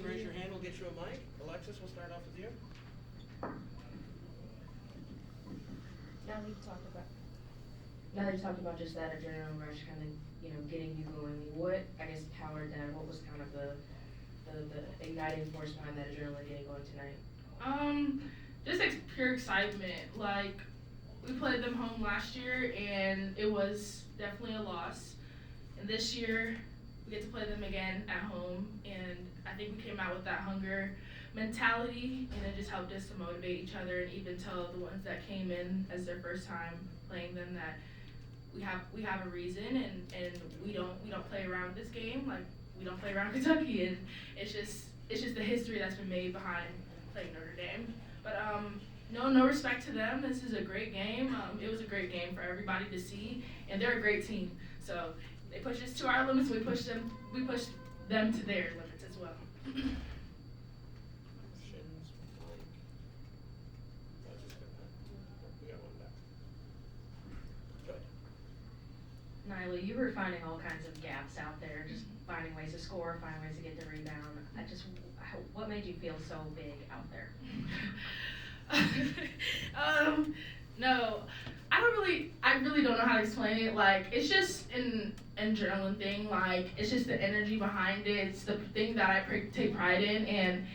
Raise your hand, we'll get you a mic. Alexis, we'll start off with you. Now that you talked about just that adrenaline rush kind of, getting you going, what, I guess, powered that? What was kind of the igniting force behind that adrenaline getting going tonight? Just pure excitement. Like, we played them home last year, and it was definitely a loss. And this year, we get to play them again at home, and I think we came out with that hunger mentality, and it just helped us to motivate each other and even tell the ones that came in as their first time playing them that we have a reason, and we don't play around this game like we don't play around Kentucky, and it's just the history that's been made behind playing Notre Dame. But no respect to them. This is a great game. It was a great game for everybody to see, and they're a great team. So they push us to our limits. We push them to their limits as well. Nyla, you were finding all kinds of gaps out there, just finding ways to score, finding ways to get the rebound. What made you feel so big out there? No, I really don't know how to explain it. Like, it's just an adrenaline thing. Like, it's just the energy behind it. It's the thing that I take pride in, and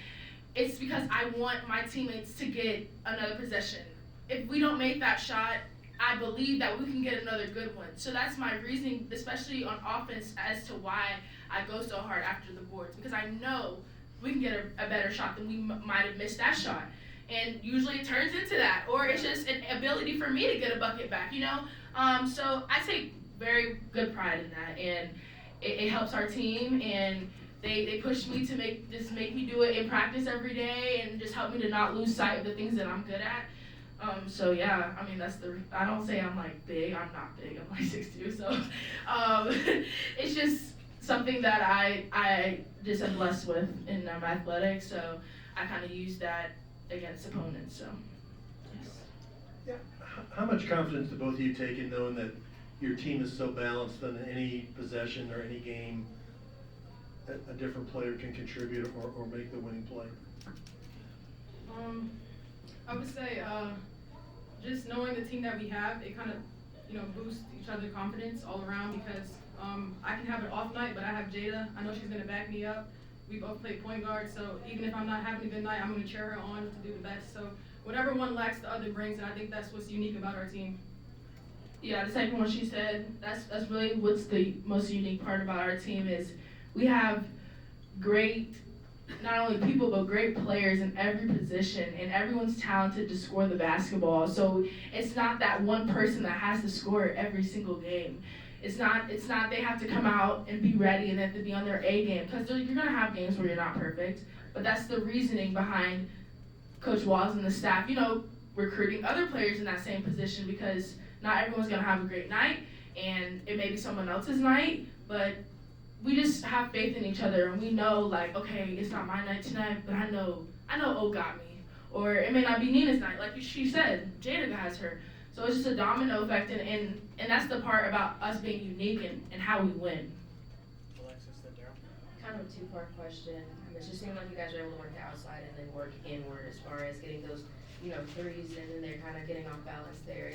it's because I want my teammates to get another possession. If we don't make that shot, I believe that we can get another good one. So that's my reasoning, especially on offense, as to why I go so hard after the boards, because I know we can get a better shot than we might have missed that shot. And usually it turns into that, or it's just an ability for me to get a bucket back, So I take very good pride in that, and it helps our team, and they push me to make me do it in practice every day, and just help me to not lose sight of the things that I'm good at. So yeah, I mean, I don't say I'm like big, I'm not big, I'm like 6'2", so it's just something that I just am blessed with in athletics, so I kind of use that against opponents, so yes. Yeah, how much confidence do both of you take in knowing that your team is so balanced that in any possession or any game a different player can contribute or make the winning play? I would say just knowing the team that we have, it kind of boosts each other's confidence all around, because I can have an off night, but I have Jada. I know she's going to back me up. We both play point guard, so even if I'm not having a good night, I'm going to cheer her on to do the best. So whatever one lacks, the other brings, and I think that's what's unique about our team. Yeah, the second one she said, that's really what's the most unique part about our team is we have great, not only people, but great players in every position, and everyone's talented to score the basketball. So it's not that one person that has to score every single game. It's not they have to come out and be ready and they have to be on their A game, because you're going to have games where you're not perfect, but that's the reasoning behind Coach Walls and the staff, recruiting other players in that same position, because not everyone's going to have a great night, and it may be someone else's night, but we just have faith in each other, and we know, like, okay, it's not my night tonight, but I know O got me. Or it may not be Nina's night, like she said, Jada has her. So it's just a domino effect, and that's the part about us being unique and how we win. Alexis, then Daryl. Kind of a two-part question. It just seemed like you guys were able to work outside and then work inward as far as getting those, threes in, and they're kind of getting off balance there.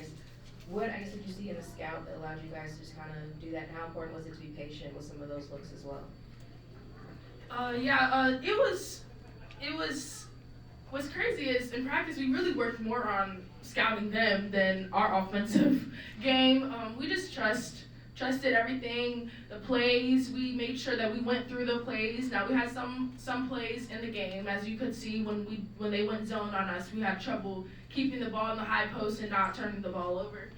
What, I guess, did you see in the scout that allowed you guys to just kind of do that? And how important was it to be patient with some of those looks as well? It was, what's crazy is in practice we really worked more on scouting them than our offensive game. We just trusted everything, the plays. We made sure that we went through the plays. Now we had some plays in the game, as you could see when they went zone on us, we had trouble keeping the ball in the high post and not turning the ball over.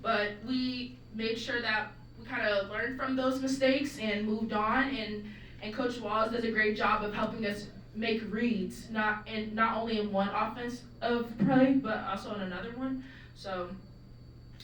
But we made sure that we kind of learned from those mistakes and moved on, and Coach Walls does a great job of helping us make reads, not only in one offense of play, but also in another one. So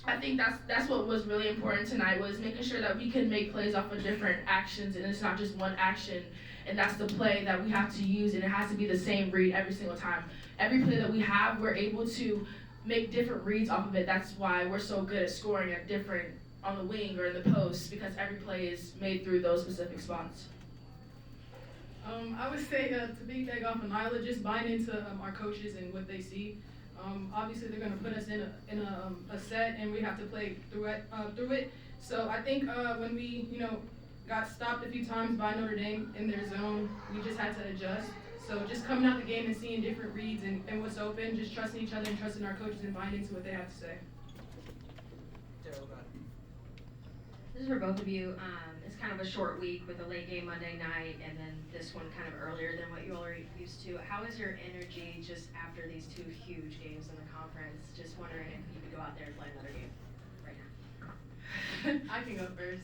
I think that's what was really important tonight, was making sure that we could make plays off of different actions, and it's not just one action, and that's the play that we have to use, and it has to be the same read every single time. Every play that we have, we're able to make different reads off of it. That's why we're so good at scoring at different on the wing or in the post, because every play is made through those specific spots. I would say to piggyback off of Nyla, just buying into our coaches and what they see. Obviously, they're going to put us in a set, and we have to play through it. So I think when we got stopped a few times by Notre Dame in their zone, we just had to adjust. So just coming out the game and seeing different reads and what's open, just trusting each other and trusting our coaches and buying into what they have to say. Daryl, go ahead. This is for both of you. It's kind of a short week with a late game Monday night and then this one kind of earlier than what you all are used to. How is your energy just after these two huge games in the conference? Just wondering if you could go out there and play another game right now. I can go first.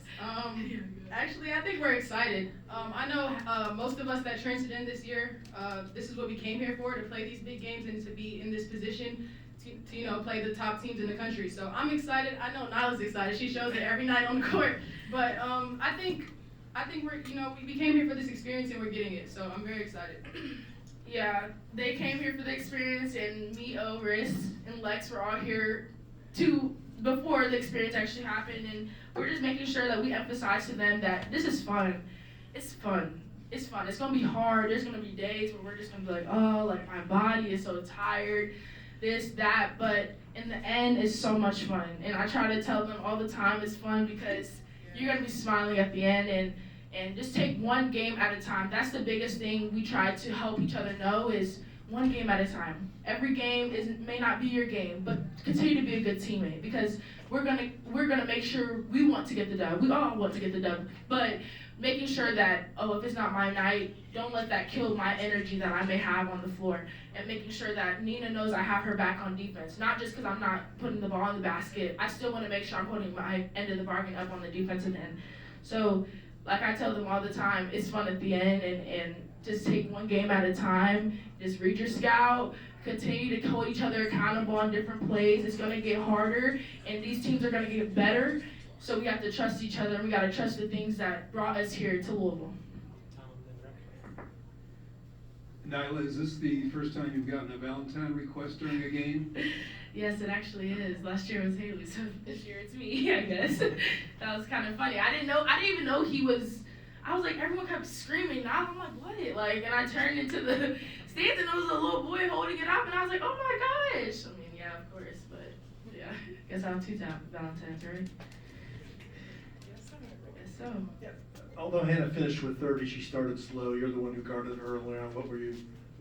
Actually, I think we're excited. I know most of us that transferred in this year, this is what we came here for, to play these big games and to be in this position to play the top teams in the country. So I'm excited. I know Nyla's excited. She shows it every night on the court. But I think we're, we came here for this experience and we're getting it. So I'm very excited. Yeah, they came here for the experience, and me, Oris, and Lex were all here before the experience actually happened, and we're just making sure that we emphasize to them that this is fun. It's fun. It's fun. It's going to be hard. There's going to be days where we're just going to be like, oh, like my body is so tired, this, that, but in the end, it's so much fun. And I try to tell them all the time it's fun because you're going to be smiling at the end, and just take one game at a time. That's the biggest thing we try to help each other know is one game at a time. Every game may not be your game, but continue to be a good teammate because we're gonna make sure we want to get the dub. We all want to get the dub, but making sure that if it's not my night, don't let that kill my energy that I may have on the floor, and making sure that Nina knows I have her back on defense. Not just because I'm not putting the ball in the basket. I still want to make sure I'm putting my end of the bargain up on the defensive end. So, like I tell them all the time, it's fun at the end, and just take one game at a time. Just read your scout. Continue to hold each other accountable on different plays. It's going to get harder, and these teams are going to get better. So we have to trust each other, and we got to trust the things that brought us here to Louisville. Nyla, is this the first time you've gotten a Valentine request during a game? Yes, it actually is. Last year was Haley, so this year it's me, I guess. That was kind of funny. I didn't even know he was. I was like, everyone kept screaming. I'm like, what? And I turned into the stands, and there was a little boy holding it up, and I was like, oh my gosh. I mean, yeah, of course, but yeah. Guess I have 2 Valentines, right? Guess so. Yeah. Although Hannah finished with 30, she started slow. You're the one who guarded her early on. What were you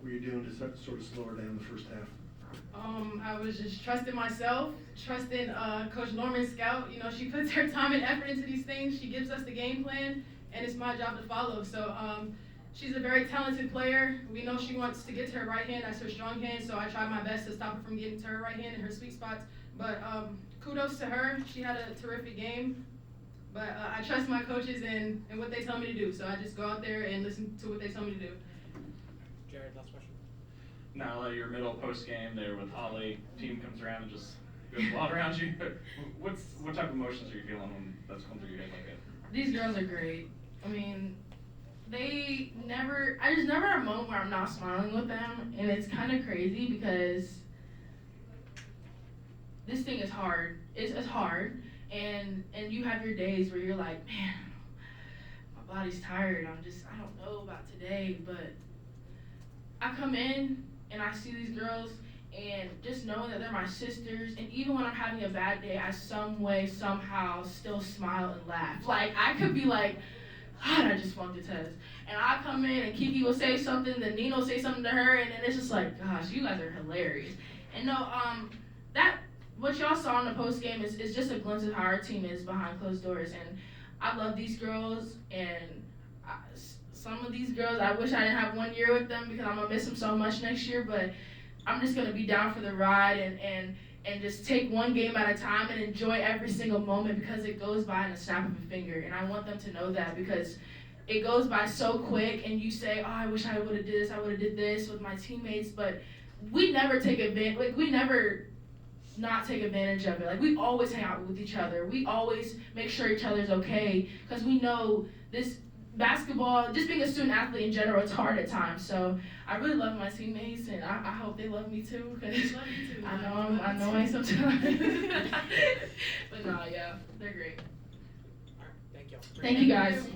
doing to sort of slow her down the first half? I was just trusting myself, trusting Coach Norman's scout. She puts her time and effort into these things. She gives us the game plan, and it's my job to follow. So she's a very talented player. We know she wants to get to her right hand. That's her strong hand. So I try my best to stop her from getting to her right hand and her sweet spots. But kudos to her. She had a terrific game. But I trust my coaches and what they tell me to do. So I just go out there and listen to what they tell me to do. Jared, last question. Now, your middle post game there with Holly, team comes around and just goes wild around you. What type of emotions are you feeling when that's going through your head like that? These girls are great. I mean, I just never have a moment where I'm not smiling with them, and it's kind of crazy because this thing is hard. It's hard, and you have your days where you're like, man, my body's tired. I don't know about today, but I come in and I see these girls, and just knowing that they're my sisters, and even when I'm having a bad day, I some way, somehow still smile and laugh. Like, I could be like, God, I just flunked the test. And I come in and Kiki will say something, then Nino will say something to her, and then it's just like, gosh, you guys are hilarious. And no, what y'all saw in the post game is just a glimpse of how our team is behind closed doors. And I love these girls, and some of these girls, I wish I didn't have 1 year with them because I'm gonna miss them so much next year, but I'm just gonna be down for the ride and just take one game at a time and enjoy every single moment because it goes by in a snap of a finger. And I want them to know that because it goes by so quick, and you say, oh, I wish I would have did this, I would have did this with my teammates, but we never take advantage, like, we never not take advantage of it. Like, we always hang out with each other. We always make sure each other's okay because we know this basketball, just being a student athlete in general, it's hard at times. So I really love my teammates, and I hope they love me too because I know annoying sometimes. But no, yeah, they're great. All right, thank y'all. Thank you guys.